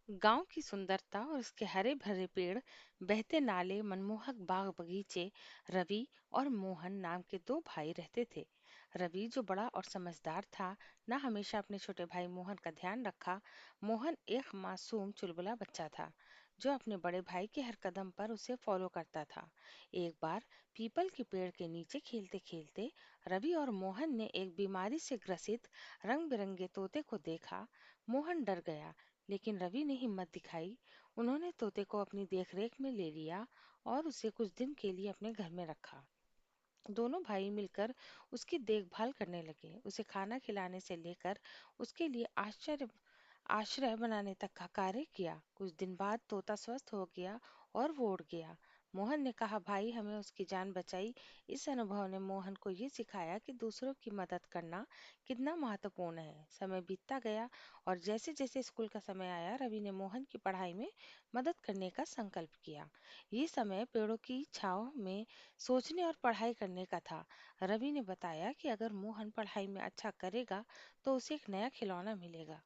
गांव की सुंदरता और उसके हरे भरे पेड़, बहते नाले, मनमोहक बाग बगीचे। रवि और मोहन नाम के दो भाई रहते थे। रवि जो बड़ा और समझदार था, न हमेशा अपने छोटे भाई मोहन का ध्यान रखा। मोहन एक मासूम चुलबुला बच्चा था जो अपने बड़े भाई के हर कदम पर उसे फॉलो करता था। एक बार पीपल के पेड़ के नीचे खेलते खेलते रवि और मोहन ने एक बीमारी से ग्रसित रंग बिरंगे तोते को देखा। मोहन डर गया, लेकिन रवि ने हिम्मत दिखाई। उन्होंने तोते को अपनी देखरेख में ले लिया और उसे कुछ दिन के लिए अपने घर में रखा। दोनों भाई मिलकर उसकी देखभाल करने लगे, उसे खाना खिलाने से लेकर उसके लिए आश्चर्य आश्रय बनाने तक का कार्य किया। कुछ दिन बाद तोता स्वस्थ हो गया और वो उड़ गया। मोहन ने कहा, भाई हमें उसकी जान बचाई। इस अनुभव ने मोहन को ये सिखाया कि दूसरों की मदद करना कितना महत्वपूर्ण है। समय बीतता गया और जैसे जैसे स्कूल का समय आया, रवि ने मोहन की पढ़ाई में मदद करने का संकल्प किया। ये समय पेड़ों की छांव में सोचने और पढ़ाई करने का था। रवि ने बताया कि अगर मोहन पढ़ाई में अच्छा करेगा तो उसे एक नया खिलौना मिलेगा।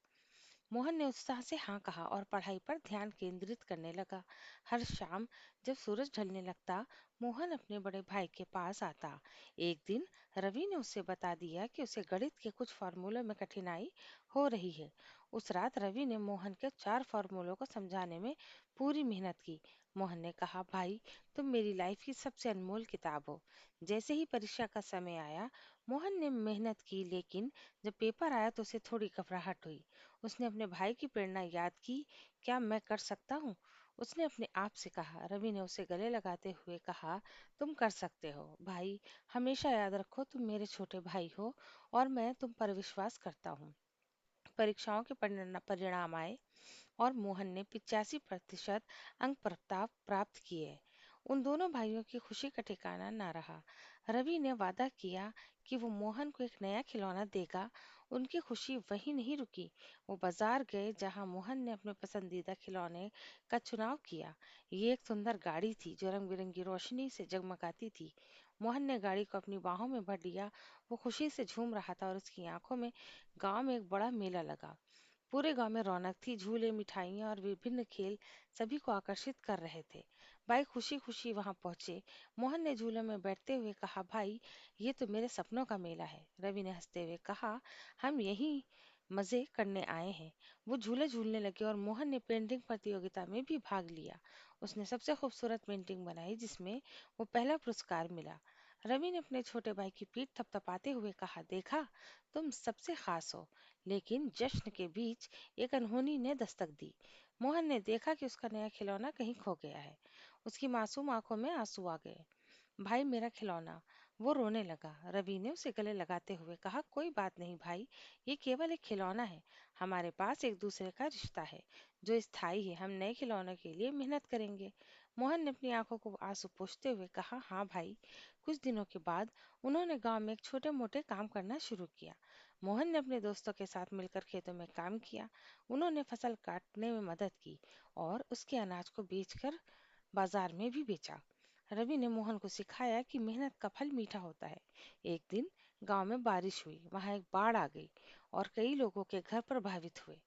मोहन ने उत्साह से हाँ कहा और पढ़ाई पर ध्यान केंद्रित करने लगा। हर शाम जब सूरज ढलने लगता, मोहन अपने बड़े भाई के पास आता। एक दिन रवि ने उसे बता दिया कि उसे गणित के कुछ फॉर्मूलों में कठिनाई हो रही है। उस रात रवि ने मोहन के 4 फॉर्मूलों को समझाने में पूरी मेहनत की। मोहन ने कहा, भाई तुम मेरी लाइफ की सबसे अनमोल किताब हो। जैसे ही परीक्षा का समय आया, मोहन ने मेहनत की, लेकिन जब पेपर आया तो उसे थोड़ी घबराहट हुई। उसने अपने भाई की प्रेरणा याद की। क्या मैं कर सकता हूँ? उसने अपने आप से कहा। रवि ने उसे गले लगाते हुए कहा, तुम कर सकते हो भाई। हमेशा याद रखो, तुम मेरे छोटे भाई हो और मैं तुम पर विश्वास करता हूँ। परीक्षाओं के परिणाम आए और मोहन ने 85% अंक प्राप्त किए। उन दोनों भाइयों की खुशी का ठिकाना न रहा। रवि ने वादा किया कि वो मोहन को एक नया खिलौना देगा। उनकी खुशी वहीं नहीं रुकी। वो बाजार गए जहां मोहन ने अपने पसंदीदा खिलौने का चुनाव किया। ये एक सुंदर गाड़ी थी जो रंग बिरंगी रोशनी से जगमगाती थी। मोहन ने गाड़ी को अपनी बाहों में भर लिया। वो खुशी से झूम रहा था और उसकी आंखों में गांव में एक बड़ा मेला लगा। पूरे गांव में रौनक थी। झूले, मिठाइयाँ और विभिन्न खेल सभी को आकर्षित कर रहे थे। भाई खुशी खुशी वहां पहुंचे। मोहन ने झूले में बैठते हुए कहा, भाई ये तो मेरे सपनों का मेला है। रवि ने हंसते हुए कहा, हम यही मजे करने आए हैं। वो झूले झूलने लगे और मोहन ने पेंटिंग प्रतियोगिता में भी भाग लिया। उसने सबसे खूबसूरत पेंटिंग बनाई जिसमें वो पहला पुरस्कार मिला। रवि ने अपने छोटे भाई की पीठ थपथपाते हुए कहा, देखा, तुम सबसे खास हो। लेकिन जश्न के बीच एक अनहोनी ने दस्तक दी। मोहन ने देखा कि उसका नया खिलौना कहीं खो गया है। उसकी मासूम आंखों में आंसू आ गए। भाई मेरा खिलौना। वो रोने लगा। रवि ने उसे गले लगाते हुए कहा, कोई बात नहीं भाई, ये केवल एक खिलौना है। हमारे पास एक दूसरे का रिश्ता है जो स्थायी है। हम नए खिलौनों के लिए मेहनत करेंगे। मोहन ने अपनी आंखों को आंसू पोंछते हुए कहा, हाँ भाई। कुछ दिनों के बाद उन्होंने गांव में एक छोटे मोटे काम करना शुरू किया। मोहन ने अपने दोस्तों के साथ मिलकर खेतों में काम किया। उन्होंने फसल काटने में मदद की और उसके अनाज को बेचकर बाजार में भी बेचा। रवि ने मोहन को सिखाया कि मेहनत का फल मीठा होता है। एक दिन गांव में बारिश हुई। वहां एक बाढ़ आ गई और कई लोगों के घर प्रभावित हुए।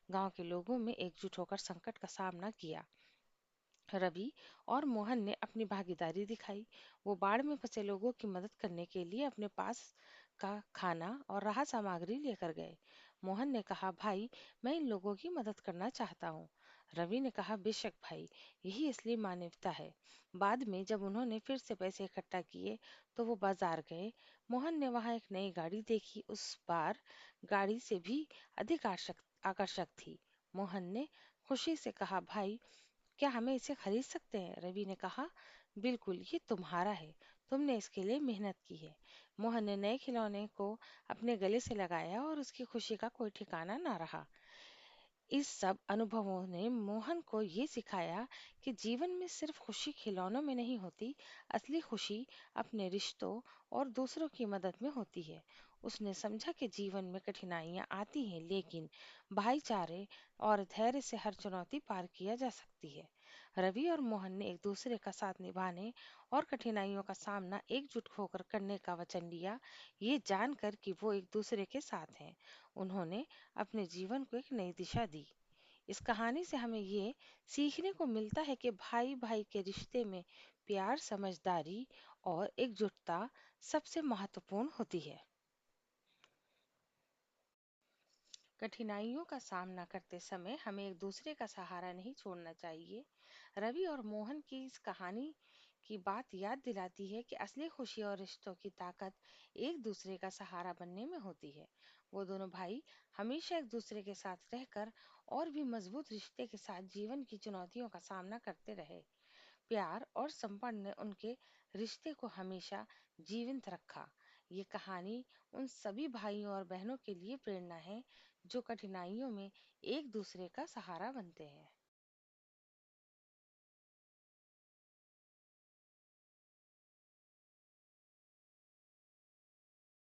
गांव के लोगों में एकजुट होकर संकट का सामना किया। रवि और मोहन ने अपनी भागीदारी दिखाई। वो बाढ़ में फंसे लोगों की मदद करने के लिए अपने पास का खाना और राहत सामग्री लेकर गए। मोहन ने कहा, भाई मैं इन लोगों की मदद करना चाहता हूँ। रवि ने कहा, बेशक भाई, यही असली मानवता है। बाद में जब उन्होंने फिर से पैसे इकट्ठा किए तो वो बाजार गए। मोहन ने वहां एक नई गाड़ी देखी। उस बार गाड़ी से भी अधिक आकर्षक थी। मोहन ने खुशी से कहा, भाई क्या हमें इसे खरीद सकते हैं? रवि ने कहा, बिल्कुल, ये तुम्हारा है। तुमने इसके लिए मेहनत की है। मोहन ने नए खिलौने को अपने गले से लगाया और उसकी खुशी का कोई ठिकाना ना रहा। इस सब अनुभवों ने मोहन को ये सिखाया कि जीवन में सिर्फ खुशी खिलौनों में नहीं होती। असली खुशी अपने रिश्तों और दूसरों की मदद में होती है। उसने समझा कि जीवन में कठिनाइयां आती हैं, लेकिन भाईचारे और धैर्य से हर चुनौती पार किया जा सकती है। रवि और मोहन ने एक दूसरे का साथ निभाने और कठिनाइयों का सामना एकजुट होकर करने का वचन लिया। ये जानकर कि वो एक दूसरे के साथ हैं, उन्होंने अपने जीवन को एक नई दिशा दी। इस कहानी से हमें ये सीखने को मिलता है कि भाई भाई के रिश्ते में प्यार, समझदारी और एकजुटता सबसे महत्वपूर्ण होती है। कठिनाइयों का सामना करते समय हमें एक दूसरे का सहारा नहीं छोड़ना चाहिए। रवि और मोहन की इस कहानी की बात याद दिलाती है कि असली खुशी और रिश्तों की ताकत एक दूसरे का सहारा बनने में होती है। वो दोनों भाई हमेशा एक दूसरे के साथ रहकर और भी मजबूत रिश्ते के साथ जीवन की चुनौतियों का सामना करते रहे। प्यार और संपन्न ने उनके रिश्ते को हमेशा जीवंत रखा। ये कहानी उन सभी भाइयों और बहनों के लिए प्रेरणा है जो कठिनाइयों में एक दूसरे का सहारा बनते हैं।